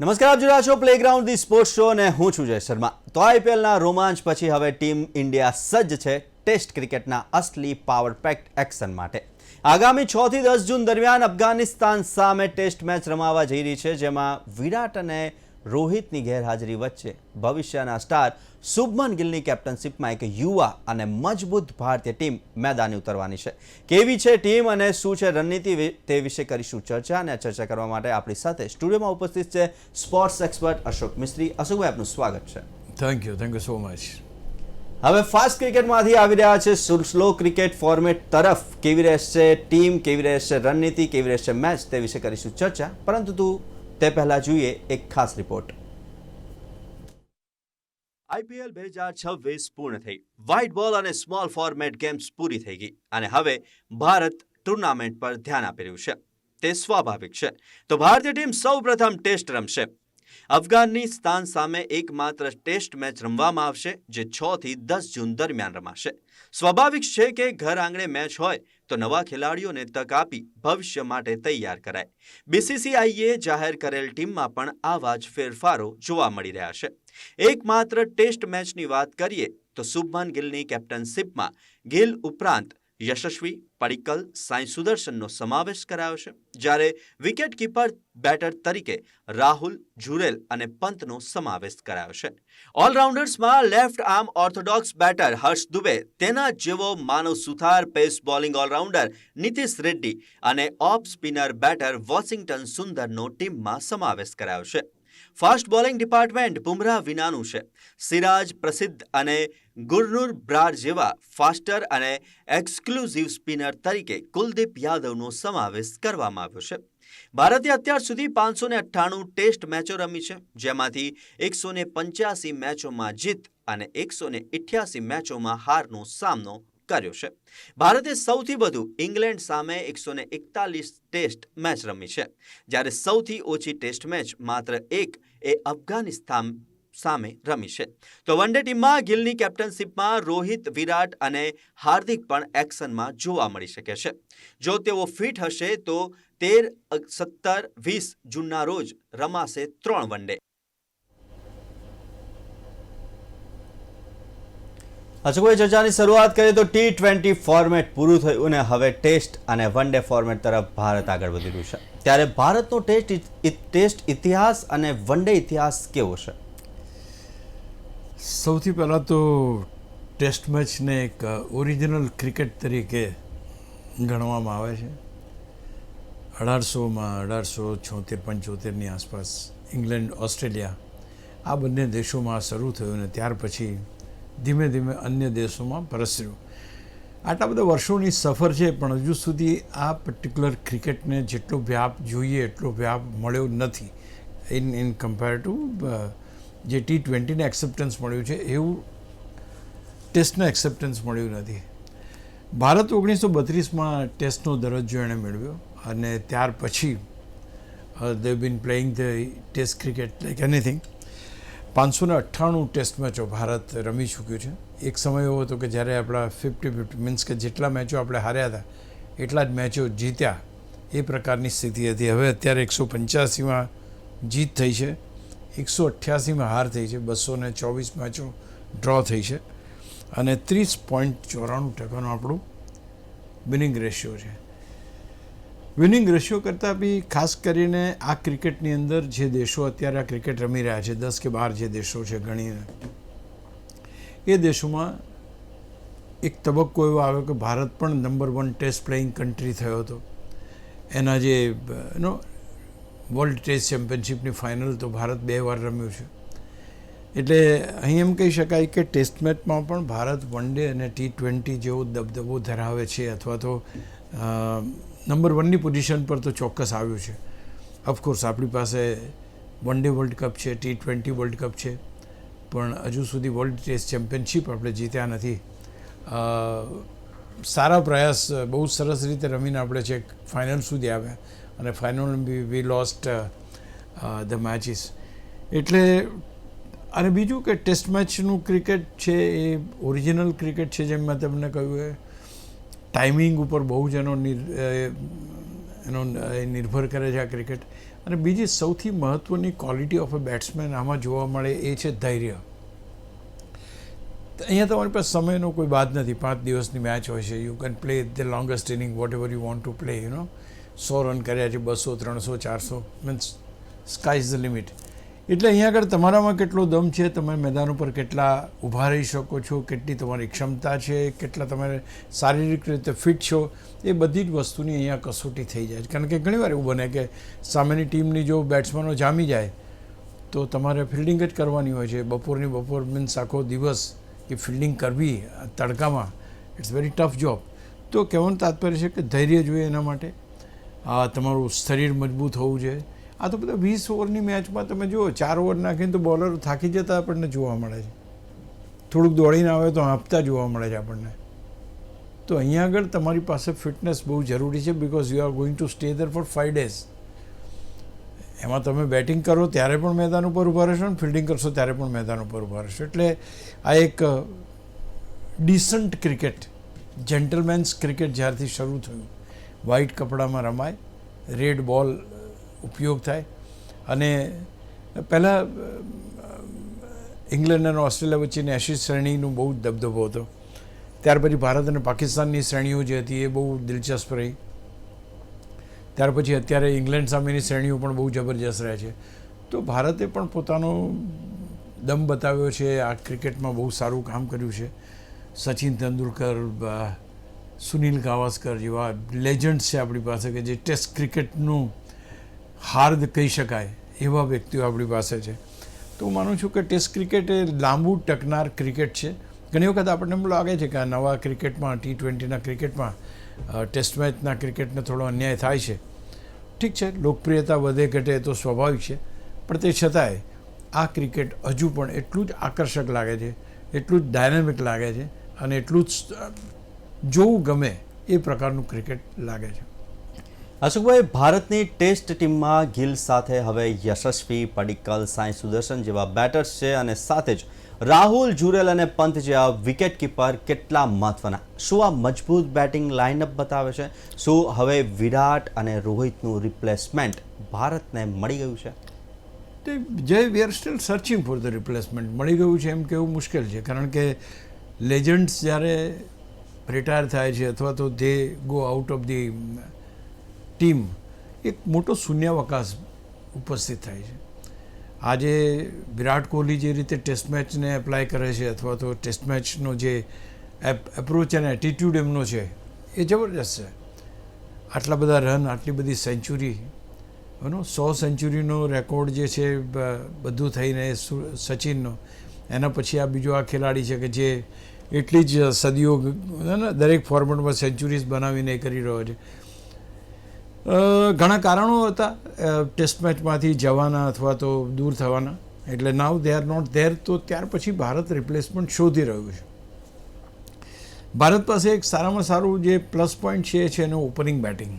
નમસ્કાર, આપ જોઈ રહ્યા છો પ્લેગ્રાઉન્ડ ધી સ્પોર્ટ્સ શો અને હું છું જય શર્મા. તો આઈપીએલના રોમાંચ પછી હવે ટીમ ઇન્ડિયા સજ્જ છે ટેસ્ટ ક્રિકેટના અસલી પાવર પેક્ડ એક્શન માટે. આગામી 6 થી 10 જૂન દરમિયાન અફઘાનિસ્તાન સામે ટેસ્ટ મેચ રમાવા જઈ રહી છે, જેમાં વિરાટ અને રોહિતની ગેરહાજરી વચ્ચે ભવિષ્યના સ્ટાર શુભમન ગિલની કેપ્ટનશીપમાં એક યુવા અને મજબૂત ભારતીય ટીમ મેદાને ઉતરવાની છે. કેવી છે ટીમ અને શું છે રણનીતિ, તે વિશે કરીશું ચર્ચા. અને આ ચર્ચા કરવા માટે આપણી સાથે સ્ટુડિયોમાં ઉપસ્થિત છે સ્પોર્ટ્સ એક્સપર્ટ અશોક મિસ્ત્રી. અશોકભાઈ, આપનું સ્વાગત છે. Thank you so much. હવે ફાસ્ટ ક્રિકેટમાંથી આવી રહ્યા છે સ્લો ક્રિકેટ ફોર્મેટ તરફ. કેવી રહેશે ટીમ, કેવી રહેશે રણનીતિ, કેવી રહેશે મેચ, તે વિશે કરીશું ચર્ચા. પરંતુ તે પહેલા જોઈએ એક ખાસ રિપોર્ટ. આઈપીએલ 2026 પૂર્ણ થઈ. વ્હાઇટ બોલ અને સ્મોલ ફોર્મેટ ગેમ્સ પૂરી થઈ ગઈ અને હવે ભારત ટુર્નામેન્ટ પર ધ્યાન આપી રહ્યું છે. તે સ્વાભાવિક છે. તો ભારતીય ટીમ સૌપ્રથમ ટેસ્ટ રમશે. અફઘાનિસ્તાન સામે એકમાત્ર ટેસ્ટ મેચ રમવામાં આવશે, જે 6 થી 10 જૂન દરમિયાન રમાશે. સ્વાભાવિક છે કે ઘર આંગણે મેચ હોય તો નવા ખેલાડીઓને તક આપી ભવિષ્ય માટે તૈયાર કરાય. બીસીસીઆઈએ જાહેર કરેલ ટીમમાં પણ આવા જ ફેરફારો જોવા મળી રહ્યા છે. એકમાત્ર ટેસ્ટ મેચની વાત કરીએ તો શુભમન ગિલની કેપ્ટનશીપમાં ગિલ ઉપરાંત યશસ્વી, પડિક્કલ, સાઈ સુદર્શનનો સમાવેશ કરાયો છે, જ્યારે વિકેટ કીપર બેટર તરીકે રાહુલ, જુરેલ અને પંતનો સમાવેશ કરાયો છે. ઓલરાઉન્ડર્સમાં લેફ્ટ આર્મ ઓર્થોડોક્સ બેટર હર્ષ દુબે, તેના જેવો માનવ સુથાર પેસ બોલિંગ ઓલરાઉન્ડર નીતિશ રેડ્ડી અને ઓફ સ્પિનર બેટર વોશિંગ્ટન સુંદરનો ટીમમાં સમાવેશ કરાયો છે. ફાસ્ટ બોલિંગ ડિપાર્ટમેન્ટ બુમરાહ વિનાનું છે. સિરાજ, પ્રસિદ્ધ અને ગુરનુર બ્રાર જેવા ફાસ્ટર અને એક્સક્લુઝિવ સ્પિનર તરીકે કુલદીપ યાદવનો સમાવેશ કરવામાં આવ્યો છે. ભારતે અત્યાર સુધી 598 ટેસ્ટ મેચો રમી છે, જેમાંથી 185 મેચોમાં જીત અને 188 મેચોમાં હારનો સામનો કર્યો છે. ભારતે સૌથી વધુ ઇંગ્લેન્ડ સામે 141 ટેસ્ટ મેચ રમી છે, જ્યારે સૌથી ઓછી ટેસ્ટ મેચ માત્ર એક એ અફઘાનિસ્તાન સામે રમી છે. તો વન ડે ટીમમાં ગિલની કેપ્ટનશીપમાં રોહિત, વિરાટ અને હાર્દિક પણ એક્શનમાં જોવા મળી શકે છે. જો તેઓ ફિટ હશે તો 13, 17, 20 જૂનના રોજ રમાશે 3 વન ડે. અશોકભાઈ, ચર્ચાની શરૂઆત કરીએ તો T20 ફોર્મેટ પૂરું થયું અને હવે ટેસ્ટ અને વન ડે ફોર્મેટ તરફ ભારત આગળ વધી રહ્યું છે. ત્યારે ભારતનો ટેસ્ટ ઇતિહાસ અને વન ડે ઇતિહાસ કેવો છે? સૌથી પહેલાં તો ટેસ્ટ મેચને એક ઓરિજિનલ ક્રિકેટ તરીકે ગણવામાં આવે છે. 1876-75 આસપાસ ઇંગ્લેન્ડ, ઓસ્ટ્રેલિયા આ બંને દેશોમાં શરૂ થયું અને ત્યાર પછી ધીમે ધીમે અન્ય દેશોમાં પ્રસર્યું. આટલા બધા વર્ષોની સફર છે, પણ હજુ સુધી આ પર્ટિક્યુલર ક્રિકેટને જેટલો વ્યાપ જોઈએ એટલો વ્યાપ મળ્યો નથી. ઇન કમ્પેર ટુ જે T20ને એક્સેપ્ટન્સ મળ્યું છે એવું ટેસ્ટને એક્સેપ્ટન્સ મળ્યું નથી. ભારત 1932માં ટેસ્ટનો દરજ્જો એણે મેળવ્યો અને ત્યાર પછી they been playing the test cricket like anything. 598 test મેચો ભારત રમી ચૂક્યું છે. એક સમય એવો હતો કે જ્યારે આપણા 50-50 મીન્સ કે જેટલા મેચો આપણે હાર્યા હતા એટલા જ મેચો જીત્યા, એ પ્રકારની સ્થિતિ હતી. હવે અત્યારે 185માં જીત થઈ છે, 188માં હાર થઈ છે, 224 મેચો ડ્રો થઈ છે અને 30.94% આપણું વિનિંગ રેશિયો છે. વિનિંગ રેશિયો કરતાં બી ખાસ કરીને આ ક્રિકેટની અંદર જે દેશો અત્યારે આ ક્રિકેટ રમી રહ્યા છે, 10 કે 12 જે દેશો છે ગણીને, એ દેશોમાં એક તબક્કો એવો આવ્યો કે ભારત પણ નંબર 1 ટેસ્ટ પ્લેઇંગ કન્ટ્રી થયો હતો. એના જે વર્લ્ડ ટેસ્ટ ચેમ્પિયનશિપની ફાઇનલ તો ભારત 2 વાર રમ્યું છે. એટલે અહીં એમ કહી શકાય કે ટેસ્ટ મેચમાં પણ ભારત વન ડે અને T20 જેવો દબદબો ધરાવે છે, અથવા તો નંબર 1ની પોઝિશન પર તો ચોક્કસ આવ્યું છે. ઓફકોર્સ આપણી પાસે વન ડે વર્લ્ડ કપ છે, T20 વર્લ્ડ કપ છે, પણ હજુ સુધી વર્લ્ડ ટેસ્ટ ચેમ્પિયનશિપ આપણે જીત્યા નથી. સારા પ્રયાસ, બહુ સરસ રીતે રમીને આપણે છેક ફાઇનલ સુધી આવ્યા અને final we lost the matches. એટલે અને બીજું કે ટેસ્ટ મેચનું ક્રિકેટ છે એ ઓરિજિનલ ક્રિકેટ છે, જેમ મેં તમને કહ્યું એ ટાઈમિંગ ઉપર બહુ જ એનો એ નિર્ભર કરે છે આ ક્રિકેટ. અને બીજી સૌથી મહત્ત્વની ક્વોલિટી ઓફ અ બેટ્સમેન આમાં જોવા મળે એ છે ધૈર્ય. અહીંયા તમારી પાસે સમયનો કોઈ બાદ નથી. 5 દિવસની મેચ હોય છે. You can play the longest inning whatever you want to play. 100 run કર્યા છે, 200, 300, 400 means sky is the limit. એટલે અહીંયા આગળ તમારામાં કેટલો દમ છે, તમે મેદાન ઉપર કેટલા ઊભા રહી શકો છો, કેટલી તમારી ક્ષમતા છે, કેટલા તમે શારીરિક રીતે ફિટ છો, એ બધી જ વસ્તુની અહીંયા કસોટી થઈ જાય છે. કારણ કે ઘણીવાર એવું બને કે સામેની ટીમની જો બેટ્સમેનો જામી જાય તો તમારે ફિલ્ડિંગ જ કરવાની હોય છે. બપોર મીન્સ આખો દિવસ એ ફિલ્ડિંગ કરવી તડકામાં, ઇટ્સ વેરી ટફ જોબ. તો કહેવાનું તાત્પર્ય છે કે ધૈર્ય જોઈએ એના માટે. તમારું શરીર મજબૂત હોવું જોઈએ. આ તો બધા 20 ઓવરની મેચમાં તમે જુઓ 4 ઓવર નાખીને તો બોલરો થાકી જતા આપણને જોવા મળે છે. થોડુંક દોડીને આવે તો હાંફતા જોવા મળે છે આપણને. તો અહીંયા આગળ તમારી પાસે ફિટનેસ બહુ જરૂરી છે, because you are going to stay there four 5 days. એમાં તમે બેટિંગ કરો ત્યારે પણ મેદાન ઉપર ઊભા રહેશો અને ફિલ્ડિંગ કરશો ત્યારે પણ મેદાન ઉપર ઊભા રહેશો. એટલે આ એક ડિસન્ટ ક્રિકેટ, જેન્ટલમેન્સ ક્રિકેટ જ્યારથી શરૂ થયું, વ્હાઇટ કપડામાં રમાય, રેડ બોલ ઉપયોગ થાય. અને પહેલાં ઇંગ્લેન્ડ અને ઓસ્ટ્રેલિયા વચ્ચેની એશિઝ શ્રેણીનું બહુ જ દબદબો હતો. ત્યાર પછી ભારત અને પાકિસ્તાનની શ્રેણીઓ જે હતી એ બહુ દિલચસ્પ રહી. ત્યાર પછી અત્યારે ઇંગ્લેન્ડ સામેની શ્રેણીઓ પણ બહુ જબરજસ્ત રહે છે. તો ભારતે પણ પોતાનો દમ બતાવ્યો છે. આ ક્રિકેટમાં બહુ સારું કામ કર્યું છે. સચિન તેંડુલકર, સુનિલ ગાવસ્કર જેવા લેજન્ડ્સ છે આપણી પાસે કે જે ટેસ્ટ ક્રિકેટનું હાર્દ કહી શકાય એવા વ્યક્તિઓ આપણી પાસે છે. તો હું માનું છું કે ટેસ્ટ ક્રિકેટ એ લાંબુ ટકનાર ક્રિકેટ છે. ઘણી વખત આપણને એમ લાગે છે કે આ નવા ક્રિકેટમાં, T20ના ક્રિકેટમાં, ટેસ્ટ મેચના ક્રિકેટને થોડો અન્યાય થાય છે. ઠીક છે, લોકપ્રિયતા વધે ઘટે તો સ્વાભાવિક છે, પણ તે છતાંય આ ક્રિકેટ હજુ પણ એટલું જ આકર્ષક લાગે છે, એટલું જ ડાયનેમિક લાગે છે અને એટલું જ જોવું ગમે એ પ્રકારનું ક્રિકેટ લાગે છે. અશોકભાઈ, ભારતની ટેસ્ટ ટીમમાં ગિલ સાથે હવે યશસ્વી, પડિક્કલ, સાઈ સુદર્શન જેવા બેટર્સ છે અને સાથે જ રાહુલ, જુરેલ અને પંત જેવા વિકેટ કીપર કેટલા મહત્વના. શું આ મજબૂત બેટિંગ લાઇનઅપ બતાવે છે? શું હવે વિરાટ અને રોહિતનું રિપ્લેસમેન્ટ ભારતને મળી ગયું છે? જે we are still searching for the replacement. મળી ગયું છે એમ કહેવું મુશ્કેલ છે, કારણ કે લેજન્ડ્સ જ્યારે રિટાયર થાય છે અથવા તો દે go out of the team, એક મોટો શૂન્યાવકાશ ઉપસ્થિત થાય છે. આજે વિરાટ કોહલી જે રીતે ટેસ્ટ મેચને એપ્લાય કરે છે અથવા તો ટેસ્ટ મેચનો જે એપ્રોચ અને એટીટ્યૂડ એમનો છે એ જબરજસ્ત છે. આટલા બધા રન, આટલી બધી સેન્ચુરી, 100 સેન્ચુરીનો રેકોર્ડ જે છે બધું થઈને સચિનનો, એના પછી આ બીજો આ ખેલાડી છે કે જે એટલી જ સદીઓ દરેક ફોર્મેટમાં સેન્ચુરીઝ બનાવીને કરી રહ્યો છે. ઘણા કારણો હતા ટેસ્ટ મેચમાંથી જવાના અથવા તો દૂર થવાના. એટલે નાવ દે આર નોટ ધેર. તો ત્યાર પછી ભારત રિપ્લેસમેન્ટ શોધી રહ્યું છે. ભારત પાસે એક સારામાં સારું જે પ્લસ પોઈન્ટ છે એ છે એનું ઓપનિંગ બેટિંગ.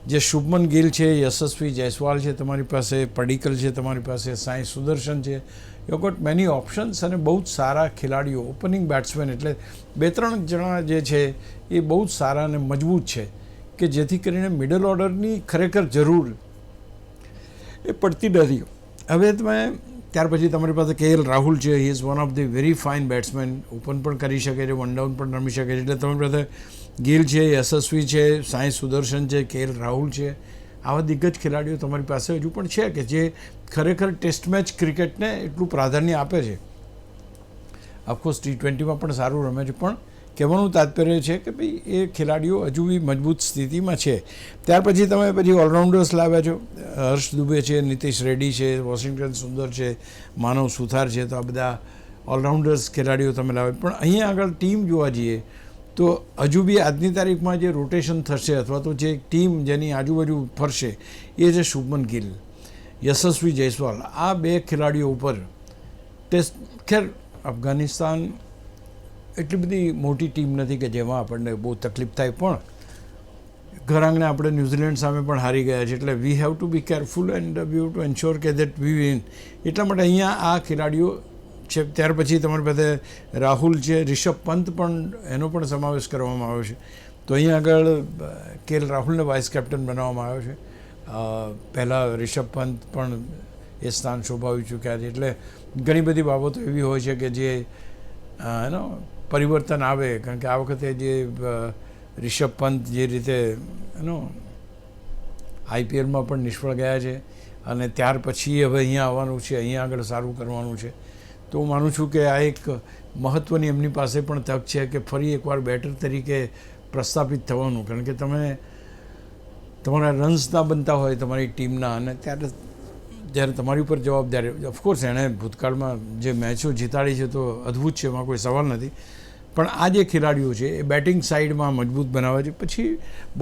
જે શુભમન ગિલ છે, યશસ્વી જયસ્વાલ છે તમારી પાસે, પડિક્કલ છે તમારી પાસે, સાઈ સુદર્શન છે. યુ ગોટ મેની ઓપ્શન્સ અને બહુ જ સારા ખેલાડીઓ, ઓપનિંગ બેટ્સમેન. એટલે 2-3 જણા જે છે એ બહુ જ સારા અને મજબૂત છે કે જેથી કરીને મિડલ ઓર્ડરની ખરેખર જરૂર એ પડતી નથી. હવે તમે ત્યાર પછી તમારી પાસે KL રાહુલ છે. He is one of the very fine batsman. Open પણ કરી શકે છે, વન ડાઉન પણ રમી શકે છે. એટલે તમારી પાસે ગિલ છે, યશસ્વી છે, સાઈ સુદર્શન છે, KL રાહુલ છે. આવા દિગ્ગજ ખેલાડીઓ તમારી પાસે હજુ પણ છે કે જે ખરેખર ટેસ્ટ મેચ ક્રિકેટને એટલું પ્રાધાન્ય આપે છે. ઓફકોર્સ T20માં પણ સારું રમે છે, પણ કહેવાનું તાત્પર્ય છે કે ભાઈ એ ખેલાડીઓ હજુ બી મજબૂત સ્થિતિમાં છે. ત્યાર પછી તમે ઓલરાઉન્ડર્સ લાવ્યા છો. હર્ષ દુબે છે, નીતિશ રેડ્ડી છે, વોશિંગ્ટન સુંદર છે, માનવ સુથાર છે. તો આ બધા ઓલરાઉન્ડર્સ ખેલાડીઓ તમે લાવ્યા. પણ અહીંયા આગળ ટીમ જોવા જઈએ તો હજુ બી આજની તારીખમાં જે રોટેશન થશે અથવા તો જે ટીમ જેની આજુબાજુ ફરશે એ છે શુભમન ગિલ, યશસ્વી જયસ્વાલ. આ 2 ખેલાડીઓ ઉપર ટેસ્ટ. ખેર અફઘાનિસ્તાન એટલી બધી મોટી ટીમ નથી કે જેમાં આપણને બહુ તકલીફ થાય, પણ ઘર આંગણે આપણે ન્યૂઝીલેન્ડ સામે પણ હારી ગયા છે. એટલે we have to be careful and we have to ensure કે દેટ વી વિન. એટલા માટે અહીંયા આ ખેલાડીઓ છે. ત્યાર પછી તમારી પાસે રાહુલ છે, રિષભ પંત પણ એનો પણ સમાવેશ કરવામાં આવ્યો છે. તો અહીંયા આગળ KL રાહુલને વાઇસ કેપ્ટન બનાવવામાં આવ્યો છે. પહેલાં રિષભ પંત પણ એ સ્થાન શોભાવી ચૂક્યા છે. એટલે ઘણી બધી બાબતો એવી હોય છે કે જે એનો પરિવર્તન આવે, કારણ કે આ વખતે જે રિષભ પંત જે રીતે એનો IPLમાં પણ નિષ્ફળ ગયા છે અને ત્યાર પછી હવે અહીંયા આવવાનું છે, અહીંયા આગળ સારું કરવાનું છે. તો હું માનું છું કે આ એક મહત્ત્વની એમની પાસે પણ તક છે કે ફરી એકવાર બેટર તરીકે પ્રસ્થાપિત થવાનું, કારણ કે તમે તમારા રન્સ ના બનતા હોય તમારી ટીમના, અને જ્યારે તમારી ઉપર જવાબદારી, ઓફકોર્સ એણે ભૂતકાળમાં જે મેચો જીતાડી છે તો અદ્ભુત છે, એમાં કોઈ સવાલ નથી. પણ આ જે ખેલાડીઓ છે એ બેટિંગ સાઇડમાં મજબૂત બનાવે છે. પછી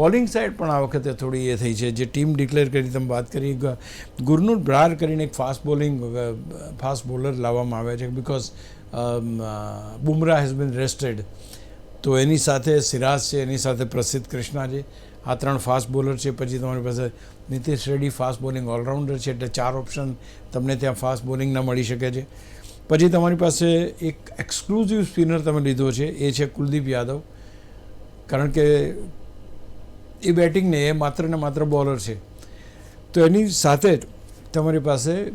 બોલિંગ સાઇડ પણ આ વખતે થોડી એ થઈ છે. જે ટીમ ડિક્લેર કરી તમે વાત કરી, ગુરનૂર બ્રાર કરીને એક ફાસ્ટ બોલર લાવવામાં આવ્યા છે, because Bumrah has been rested. તો એની સાથે સિરાજ છે, એની સાથે પ્રસિદ્ધ કૃષ્ણા છે, આ 3 ફાસ્ટ બોલર છે. પછી તમારી પાસે Nitish Reddy fast bowling allrounder છે, એટલે 4 ઓપ્શન તમને ત્યાં ફાસ્ટ બોલિંગના મળી શકે છે. પછી તમારી પાસે એક એક્સક્લુઝિવ સ્પિનર તમે લીધો છે, એ છે કુલદીપ યાદવ, કારણ કે એ બેટિંગ નહીં, એ માત્ર ને માત્ર બોલર છે. તો એની સાથે જ તમારી પાસે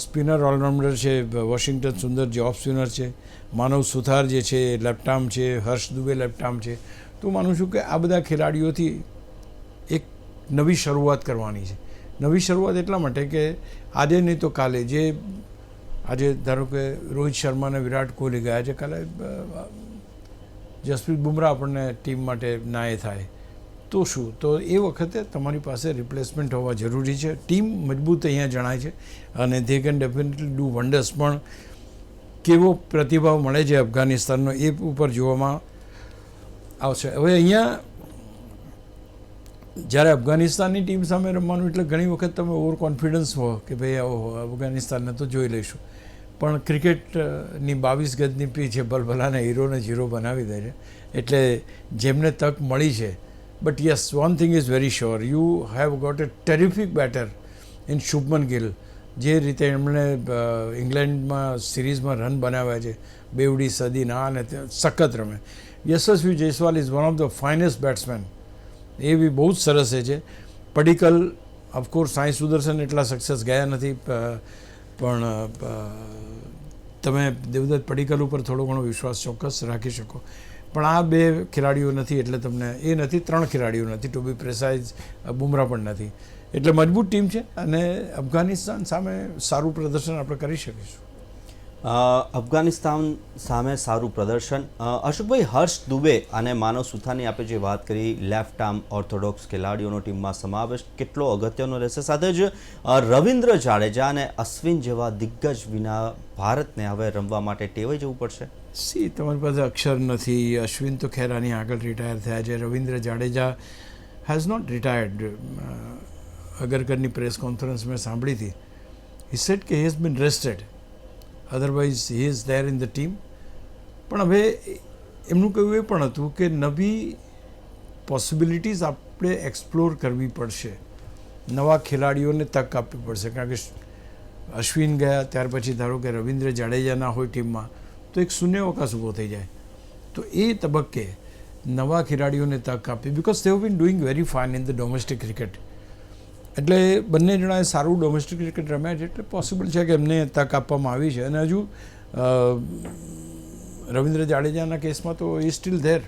સ્પિનર ઓલરાઉન્ડર છે વોશિંગ્ટન સુંદર, જે ઓફ સ્પિનર છે, માનવ સુથાર જે છે લેફ્ટ આર્મ છે, હર્ષ દુબે લેફ્ટ આર્મ છે. તો માનું છું કે આ બધા ખેલાડીઓથી એક નવી શરૂઆત કરવાની છે. નવી શરૂઆત એટલા માટે કે આજે નહીં તો કાલે, જે આજે ધારો કે રોહિત શર્મા અને વિરાટ કોહલી ગયા છે, કાલે જસપ્રીત બુમરાહ આપણને ટીમ માટે ના એ થાય તો શું, તો એ વખતે તમારી પાસે રિપ્લેસમેન્ટ હોવા જરૂરી છે. ટીમ મજબૂત અહીંયા જણાય છે અને they can definitely do wonders. પણ કેવો પ્રતિભાવ મળે છે અફઘાનિસ્તાનનો એ ઉપર જોવામાં આવશે. હવે અહીંયા જ્યારે અફઘાનિસ્તાનની ટીમ સામે રમવાનું, એટલે ઘણી વખત તમે ઓવર કોન્ફિડન્સ હો કે ભાઈ અફઘાનિસ્તાનને તો જોઈ લઈશું, પણ ક્રિકેટની 22 ગજની પીચ છે, ભલભલાના હીરોને ઝીરો બનાવી દે છે. એટલે જેમને તક મળી છે, but yes, one thing is very sure, you have got a terrific batter in Shubman Gill. જે રીતે એમણે ઇંગ્લેન્ડમાં સિરીઝમાં રન બનાવ્યા છે, બેવડી સદીના, અને સખત રમે. Yashasvi Jaiswal is one of the finest batsman, એ બી બહુ જ સરસ છે. પડિક્કલ ઓફકોર્સ સાંઈ સુદર્શન એટલા સક્સેસ ગયા નથી, પણ તમે દેવદત્ત પડિક્કલ ઉપર થોડો ઘણો વિશ્વાસ ચોક્કસ રાખી શકો. પણ આ 2 ખેલાડીઓ નથી, એટલે તમને એ નથી, 3 ખેલાડીઓ નથી, ટુ બી પ્રેસાઇઝ બુમરાહ પણ નથી. એટલે મજબૂત ટીમ છે અને અફઘાનિસ્તાન સામે સારું પ્રદર્શન આપણે કરી શકીશું. અફઘાનિસ્તાન સામે સારું પ્રદર્શન. અશોકભાઈ, હર્ષ દુબે અને માનવ સુથારની આપણે જે વાત કરી, લેફ્ટ આર્મ ઓર્થોડોક્સ ખેલાડીઓનો ટીમમાં સમાવેશ કેટલો અગત્યનો રહેશે. સાથે જ રવિન્દ્ર જાડેજા અને અશ્વિન જેવા દિગ્ગજ વિના ભારતને હવે રમવા માટે ટેવાઈ જવું પડશે. તમારી પાસે અક્ષર નથી. અશ્વિન તો ખેર આની આગળ રિટાયર થયા છે. Ravindra Jadeja has not retired. અગરકરની પ્રેસ કોન્ફરન્સ મેં સાંભળી હતી. હી સેડ કે he has been rested, otherwise he is there in the team. પણ હવે એમનું કહેવું એ પણ હતું કે નવી પોસિબિલિટીઝ આપણે એક્સપ્લોર કરવી પડશે, નવા ખેલાડીઓને તક આપવી પડશે. કારણ કે અશ્વિન ગયા ત્યાર પછી ધારો કે રવિન્દ્ર જાડેજા ના હોય ટીમમાં, તો એક શૂન્યાવકાશ ઊભો થઈ જાય. તો એ તબક્કે નવા ખેલાડીઓને તક આપી, because they have been doing very fine in the domestic cricket. એટલે બંને જણાએ સારું ડોમેસ્ટિક ક્રિકેટ રમ્યા છે, એટલે પોસિબલ છે કે એમને તક આપવામાં આવી છે. અને હજુ રવિન્દ્ર જાડેજાના કેસમાં તો is still there,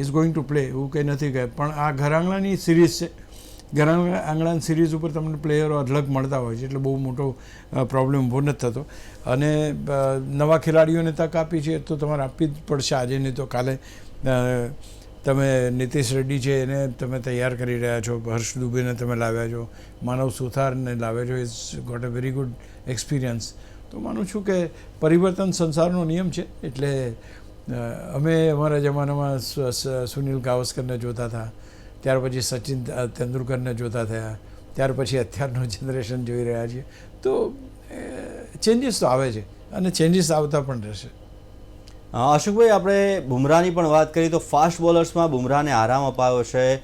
is going to play, એવું કંઈ નથી કહે. પણ આ ઘર આંગણાની સિરીઝ છે, ઘર આંગણાની સિરીઝ ઉપર તમને પ્લેયરો અઢળક મળતા હોય છે, એટલે બહુ મોટો પ્રોબ્લેમ ઊભો નથી થતો. અને નવા ખેલાડીઓને તક આપી છે તો તમારે આપવી જ પડશે, આજે નહીં તો કાલે. તમે નીતિશ રેડ્ડી છે એને તમે તૈયાર કરી રહ્યા છો, હર્ષ દુબેને તમે લાવ્યા છો, માનવ સુથારને લાવ્યા છો, is got a very good experience. તો માનું છું કે પરિવર્તન સંસારનો નિયમ છે. એટલે અમે અમારા જમાનામાં સુનિલ ગાવસ્કરને જોતા હતા, ત્યાર પછી સચિન તેંડુલકરને જોતા થયા, ત્યાર પછી અત્યારનું જનરેશન જોઈ રહ્યા છીએ. તો ચેન્જીસ તો આવે છે અને ચેન્જીસ આવતા પણ રહેશે. અશોકભાઈ, આપણે બુમરાહની પણ વાત કરી તો ફાસ્ટ બોલર્સમાં બુમરાહને આરામ અપાયો છે.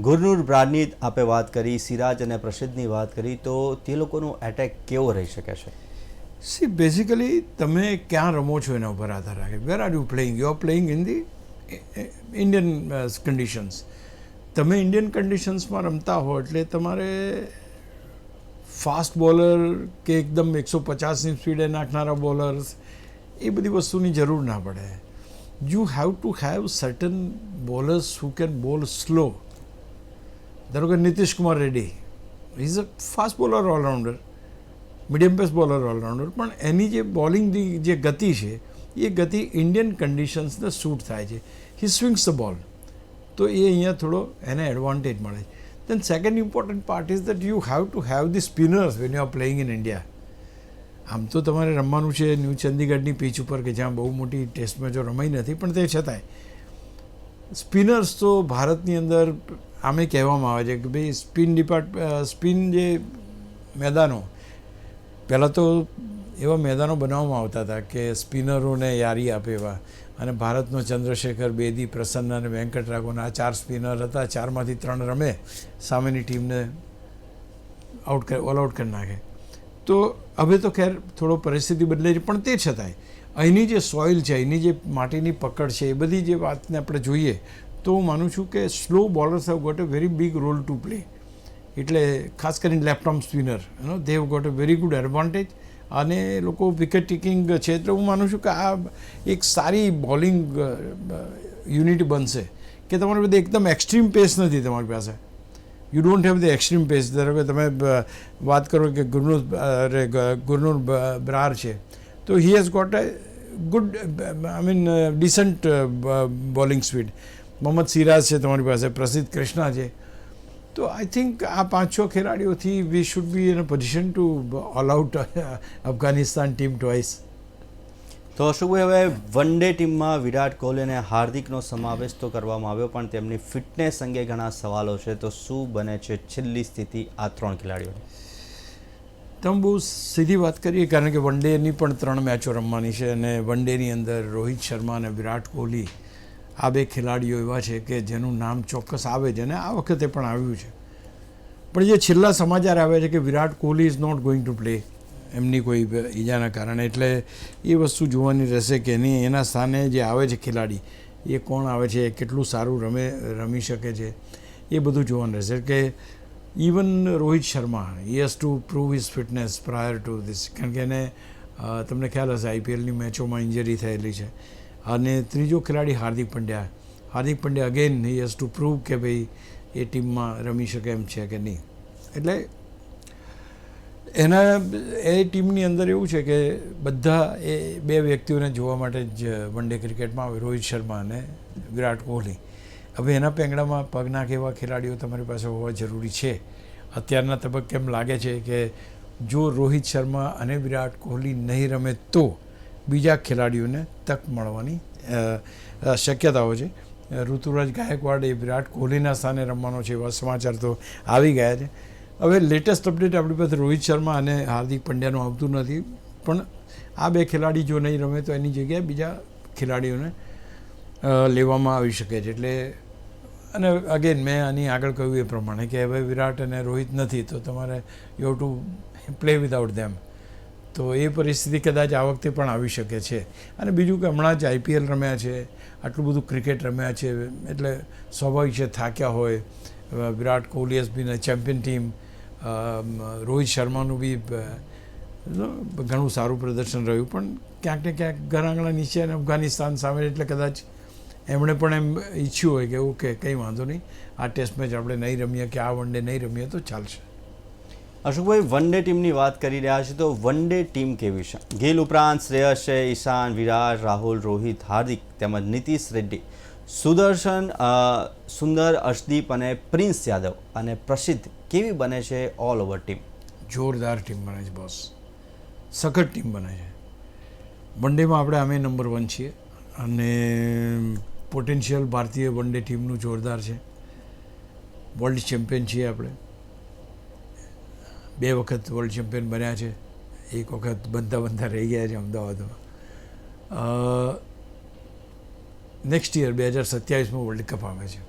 ગુરનૂર બ્રાડની આપણે વાત કરી, સિરાજ અને પ્રસિદ્ધની વાત કરી, તો તે લોકોનો એટેક કેવો રહી શકે છે? સી બેઝિકલી તમે ક્યાં રમો છો એના ઉપર આધાર રાખે. Where are you playing? You are playing in the Indian conditions. તમે ઇન્ડિયન કન્ડિશન્સમાં રમતા હો એટલે તમારે ફાસ્ટ બોલર કે એકદમ 150ની સ્પીડે નાખનારા બોલર્સ એ બધી વસ્તુની જરૂર ના પડે. You have to have certain bowlers who can bowl slow. ધારો કે Nitish Kumar Reddy is a fast bowler allrounder, medium pace bowler allrounder, પણ એની જે બોલિંગની જે ગતિ છે એ ગતિ ઇન્ડિયન કન્ડિશન્સને સૂટ થાય છે. હી સ્વિંગ્સ ધ બોલ, તો એ અહીંયા થોડો એને એડવાન્ટેજ મળે છે. Then second important part is that you have to have the spinners when you are playing in India. આમ તો તમારે રમવાનું છે ન્યૂ ચંદીગઢની પીચ ઉપર કે જ્યાં બહુ મોટી ટેસ્ટ મેચો રમાઈ નથી, પણ તે છતાંય સ્પિનર્સ તો ભારતની અંદર આમે કહેવામાં આવે છે કે ભાઈ સ્પિન જે મેદાનો પહેલાં તો એવા મેદાનો બનાવવામાં આવતા હતા કે સ્પિનરોને યારી આપે એવા, અને ભારતનો ચંદ્રશેખર બેદી, પ્રસન્ન અને વેંકટરાઘવન આ 4 સ્પિનર હતા. 4માંથી 3 રમે, સામેની ટીમને ઓલ આઉટ કરી નાખે. તો હવે તો ખેર થોડો પરિસ્થિતિ બદલાઈ છે, પણ તે છતાંય અહીંની જે સોઇલ છે, અહીંની જે માટીની પકડ છે, એ બધી જે વાતને આપણે જોઈએ તો હું માનું છું કે slow bowlers have got a very big role to play. એટલે ખાસ કરીને left arm spinner they have got a very good advantage, અને એ લોકો વિકેટ ટેકિંગ છે. એટલે હું માનું છું કે આ એક સારી બોલિંગ યુનિટ બનશે કે તમારી પાસે એકદમ એક્સ્ટ્રીમ પેસ નથી તમારી પાસે. You don't have the extreme pace. ધારો કે તમે વાત કરો કે ગુરનૂર બ્રાર છે, તો he has got a good decent bowling speed. Mohammed Siraj છે તમારી પાસે, પ્રસિદ્ધ કૃષ્ણા છે. તો આઈ થિંક આ 5-6 ખેલાડીઓથી we should be in a position to all out Afghanistan team twice. તો અશોકભાઈ, હવે વન ડે ટીમમાં વિરાટ કોહલી અને હાર્દિકનો સમાવેશ તો કરવામાં આવ્યો, પણ તેમની ફિટનેસ અંગે ઘણા સવાલો છે. તો શું બને છે છેલ્લી સ્થિતિ આ 3 ખેલાડીઓની? તમે બહુ સીધી વાત કરીએ, કારણ કે વન ડેની પણ 3 મેચો રમવાની છે, અને વન ડેની અંદર રોહિત શર્મા અને વિરાટ કોહલી આ 2 ખેલાડીઓ એવા છે કે જેનું નામ ચોક્કસ આવે છે, અને આ વખતે પણ આવ્યું છે. પણ જે છેલ્લા સમાચાર આવે છે કે Virat Kohli is not going to play એમની કોઈ ઈજાના કારણે, એટલે એ વસ્તુ જોવાની રહેશે કે નહીં. એના સ્થાને જે આવે છે ખેલાડી એ કોણ આવે છે, કેટલું સારું રમી શકે છે, એ બધું જોવાનું રહેશે. કે even Rohit Sharma he has to prove his fitness prior two this, કારણ કે એને તમને ખ્યાલ હશે આઈપીએલની મેચોમાં ઇન્જરી થયેલી છે. અને ત્રીજો ખેલાડી Hardik Pandya again he has to prove કે ભાઈ એ ટીમમાં રમી શકે એમ છે કે નહીં. એટલે એ ટીમની અંદર એવું છે કે બધા એ 2 વ્યક્તિઓને જોવા માટે જ વન ડે ક્રિકેટમાં આવે, રોહિત શર્મા અને વિરાટ કોહલી. હવે એના પેંગડામાં પગ નાખે એવા ખેલાડીઓ તમારી પાસે હોવા જરૂરી છે. અત્યારના તબક્કે એમ લાગે છે કે જો રોહિત શર્મા અને વિરાટ કોહલી નહીં રમે તો બીજા ખેલાડીઓને તક મળવાની શક્યતાઓ છે. ઋતુરાજ ગાયકવાડ એ વિરાટ કોહલીના સ્થાને રમવાનો છે એવા સમાચાર તો આવી ગયા છે. હવે લેટેસ્ટ અપડેટ આપણી પાસે રોહિત શર્મા અને હાર્દિક પંડ્યાનું આવતું નથી, પણ આ 2 ખેલાડી જો નહીં રમે તો એની જગ્યાએ બીજા ખેલાડીઓને લેવામાં આવી શકે છે. એટલે અને અગેન મેં આની આગળ કહ્યું એ પ્રમાણે કે હવે વિરાટ અને રોહિત નથી તો તમારે you have to play without them. તો એ પરિસ્થિતિ કદાચ આ વખતે પણ આવી શકે છે. અને બીજું કે હમણાં જ આઈપીએલ રમ્યા છે, આટલું બધું ક્રિકેટ રમ્યા છે, એટલે સ્વાભાવિક છે થાક્યા હોય. Virat Kohli has been a champion team, Rohit શર્માનું બી ઘણું સારું પ્રદર્શન રહ્યું, પણ ક્યાંક ને ક્યાંક ઘર આંગણા નીચે અને અફઘાનિસ્તાન સામે, એટલે કદાચ એમણે પણ એમ ઈચ્છ્યું હોય કે ઓકે કંઈ વાંધો નહીં, આ ટેસ્ટ મેચ આપણે નહીં રમીએ કે આ વન ડે નહીં રમીએ તો ચાલશે. અશોકભાઈ, વન ડે ટીમની વાત કરી રહ્યા છે, તો વન ડે ટીમ કેવી છે? ગિલ ઉપરાંત શ્રેયસ છે, ઈશાન, વિરાટ, રાહુલ, રોહિત, હાર્દિક તેમજ નીતિશ રેડ્ડી, સુદર્શન, સુંદર, અર્શદીપ અને પ્રિન્સ યાદવ અને પ્રસિદ્ધ કેવી બને છે ઓલ ઓવર ટીમ? જોરદાર ટીમ બને છે બોસ, સખત ટીમ બને છે. વન ડેમાં આપણે અમે નંબર 1 છીએ, અને પોટેન્શિયલ ભારતીય વન ડે ટીમનું જોરદાર છે. વર્લ્ડ ચેમ્પિયન છીએ આપણે, 2 વખત વર્લ્ડ ચેમ્પિયન બન્યા છે, 1 વખત બનતા રહી ગયા છે અમદાવાદમાં. નેક્સ્ટ યર 2027માં વર્લ્ડ કપ આવે છે,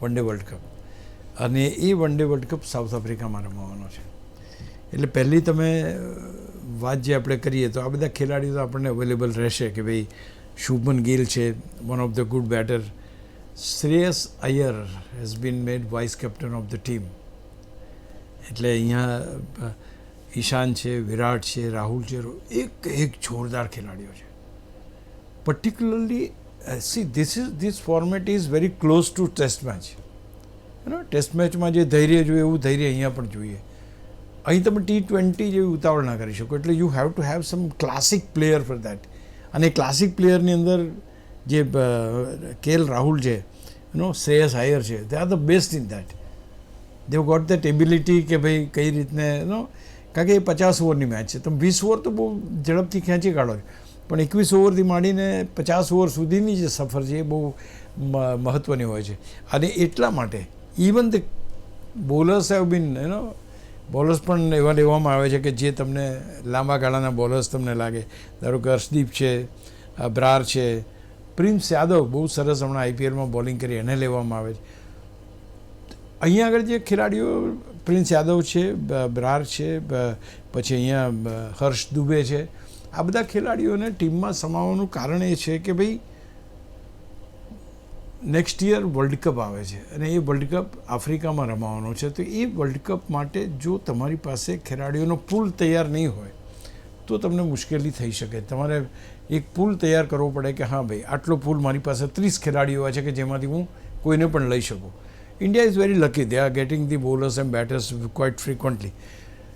વન ડે વર્લ્ડ કપ, અને એ one day world cup south આફ્રિકામાં રમવાનો છે. એટલે પહેલી તમે વાત જે આપણે કરીએ તો આ બધા ખેલાડીઓ તો આપણને અવેલેબલ રહેશે કે ભાઈ શુભમન ગિલ છે, one of the good batter. Shreyas Iyer has been made vice captain of the team. એટલે અહીંયા ઈશાન છે, વિરાટ છે, રાહુલ છે, એક જોરદાર ખેલાડીઓ છે. Particularly see this format is very close to test match. Test મેચમાં જે ધૈર્ય જોઈએ એવું ધૈર્ય અહીંયા પણ જોઈએ. અહીં તમે T20 જેવી ઉતાવળ ના કરી શકો. એટલે you have to have some classic player for that. અને ક્લાસિક પ્લેયરની અંદર જે KL રાહુલ છે, શ્રેયસ અય્યર છે, they are the best in that. They've got that ability કે ભાઈ કઈ રીતને કારણ કે એ 50 ઓવરની મેચ છે. તમે 20 ઓવર તો બહુ ઝડપથી ખેંચી કાઢો છો, પણ 21 ઓવરથી માંડીને 50 ઓવર સુધીની જે સફર છે એ બહુ મહત્ત્વની હોય છે. અને એટલા માટે even the bowlers have been bowlers પણ એવા લેવામાં આવે છે કે જે તમને લાંબા ગાળાના બોલર્સ તમને લાગે. ધારો કે હર્ષદીપ છે, બ્રાર છે, પ્રિન્સ યાદવ બહુ સરસ હમણાં IPLમાં બોલિંગ કરી, એને લેવામાં આવે છે. અહીંયા આગળ જે ખેલાડીઓ પ્રિન્સ યાદવ છે, બ્રાર છે, પછી અહીંયા હર્ષ દુબે છે, આ બધા ખેલાડીઓને ટીમમાં સમાવવાનું કારણ એ છે કે ભાઈ નેક્સ્ટ યર વર્લ્ડ કપ આવે છે અને એ વર્લ્ડ કપ આફ્રિકામાં રમાવાનો છે. તો એ વર્લ્ડ કપ માટે જો તમારી પાસે ખેલાડીઓનો પૂલ તૈયાર નહીં હોય તો તમને મુશ્કેલી થઈ શકે. તમારે એક પૂલ તૈયાર કરવો પડે કે હા ભાઈ આટલો પૂલ મારી પાસે 30 ખેલાડીઓ એવા છે કે જેમાંથી હું કોઈને પણ લઈ શકું. India is very lucky, they are getting the bowlers and batters quite frequently.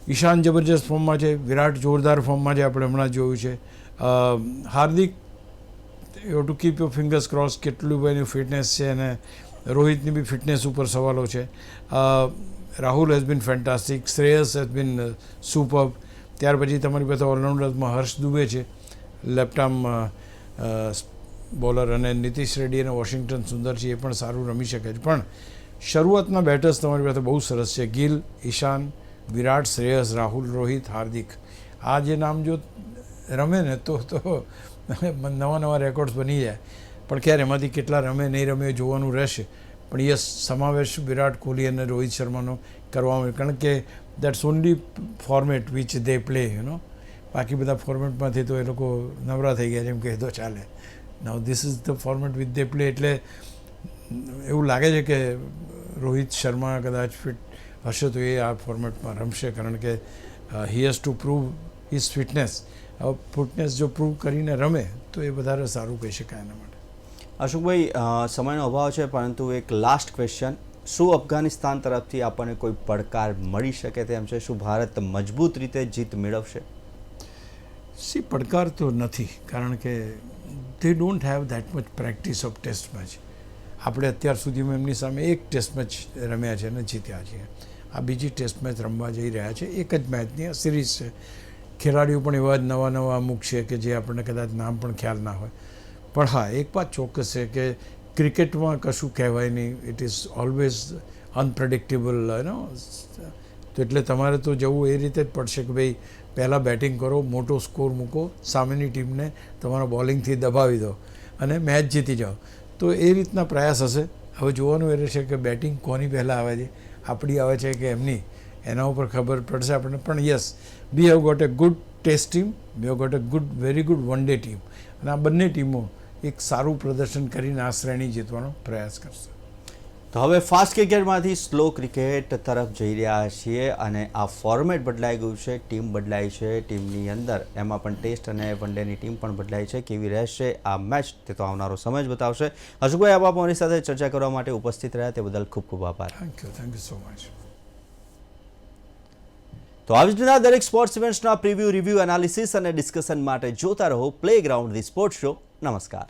Ishan જબરજસ્ત ફોર્મમાં છે, વિરાટ જોરદાર ફોર્મમાં છે, આપણે હમણાં જોયું છે. Hardik you to keep your fingers cross, કેટલું એની ફિટનેસ છે, અને રોહિતની બી ફિટનેસ ઉપર સવાલો છે. Rahul has been fantastic, Shreyas has been super. ત્યાર પછી તમારી પાસે ઓલરાઉન્ડરમાં હર્ષ દુબે છે, લેફ્ટ આર્મ બોલર, અને નીતિશ રેડ્ડી અને વોશિંગ્ટન સુંદર છે, એ પણ સારું રમી શકે છે. પણ શરૂઆતના બેટર્સ તમારી પાસે બહુ સરસ છે. ગિલ, ઈશાન, વિરાટ, શ્રેયસ, રાહુલ, રોહિત, હાર્દિક. આ જે નામ જો રમે ને તો નવા રેકોર્ડ્સ બની જાય. પણ ક્યારે એમાંથી કેટલા રમે નહીં રમે એ જોવાનું રહેશે. પણ યસ, સમાવેશ વિરાટ કોહલી અને રોહિત શર્માનો કરવામાં, કારણ કે that's only format which they play. બાકી બધા ફોર્મેટમાંથી તો એ લોકો નવરા થઈ ગયા છે એમ કહે તો ચાલે. Now this is the format which they play. એટલે એવું લાગે છે કે રોહિત શર્મા કદાચ ફિટ હશે તો એ આ ફોર્મેટમાં રમશે, કારણ કે he has to prove his fitness. હવે ફિટનેસ જો પ્રૂવ કરીને રમે તો એ વધારે સારું કહી શકાય એના માટે. અશોકભાઈ, સમયનો અભાવ છે, પરંતુ એક લાસ્ટ ક્વેશ્ચન. શું અફઘાનિસ્તાન તરફથી આપણને કોઈ પડકાર મળી શકે તેમ છે? શું ભારત મજબૂત રીતે જીત મેળવશે? સી, પડકાર તો નથી, કારણ કે they don't have that much practice of test match. આપણે અત્યાર સુધીમાં એમની સામે એક ટેસ્ટ મેચ રમ્યા છે અને જીત્યા છીએ. આ બીજી ટેસ્ટ મેચ રમવા જઈ રહ્યા છે. એક જ મેચની આ સિરીઝ છે. ખેલાડીઓ પણ એવા જ નવા અમુક છે કે જે આપણને કદાચ નામ પણ ખ્યાલ ના હોય. પણ હા, એક વાત ચોક્કસ છે કે ક્રિકેટમાં કશું કહેવાય નહીં, ઇટ ઇઝ ઓલવેઝ અનપ્રેડિક્ટેબલ. તો એટલે તમારે તો જવું એ રીતે જ પડશે કે ભાઈ પહેલાં બેટિંગ કરો, મોટો સ્કોર મૂકો, સામેની ટીમને તમારા બોલિંગથી દબાવી દો અને મેચ જીતી જાઓ. તો એ રીતના પ્રયાસ હશે. હવે જોવાનું એ રહેશે કે બેટિંગ કોની પહેલાં આવે છે, આપણી આવે છે કે એમની, એના ઉપર ખબર પડશે આપણને. પણ yes, we have got a good test team, we have got a very good one day team. અને આ બંને ટીમો એક સારું પ્રદર્શન કરીને આ શ્રેણી જીતવાનો પ્રયાસ કરશે. તો હવે ફાસ્ટ ક્રિકેટમાંથી સ્લો ક્રિકેટ તરફ જઈ રહ્યા છીએ, અને આ ફોર્મેટ બદલાઈ ગયું છે, ટીમ બદલાઈ છે, ટીમની અંદર એમાં પણ ટેસ્ટ અને વન ડેની ટીમ પણ બદલાઈ છે. કેવી રહેશે આ મેચ તે તો આવનારો સમય જ બતાવશે. અશોકભાઈ, આપ અમારી સાથે ચર્ચા કરવા માટે ઉપસ્થિત રહ્યા તે બદલ ખૂબ ખૂબ આભાર. Thank you so much. તો આવી જ રીતના દરેક સ્પોર્ટ્સ ઇવેન્ટ્સના પ્રિવ્યૂ, રિવ્યૂ, એનાલિસિસ અને ડિસ્કશન માટે જોતા રહો પ્લેગ્રાઉન્ડ ધી સ્પોર્ટ્સ શો. નમસ્કાર.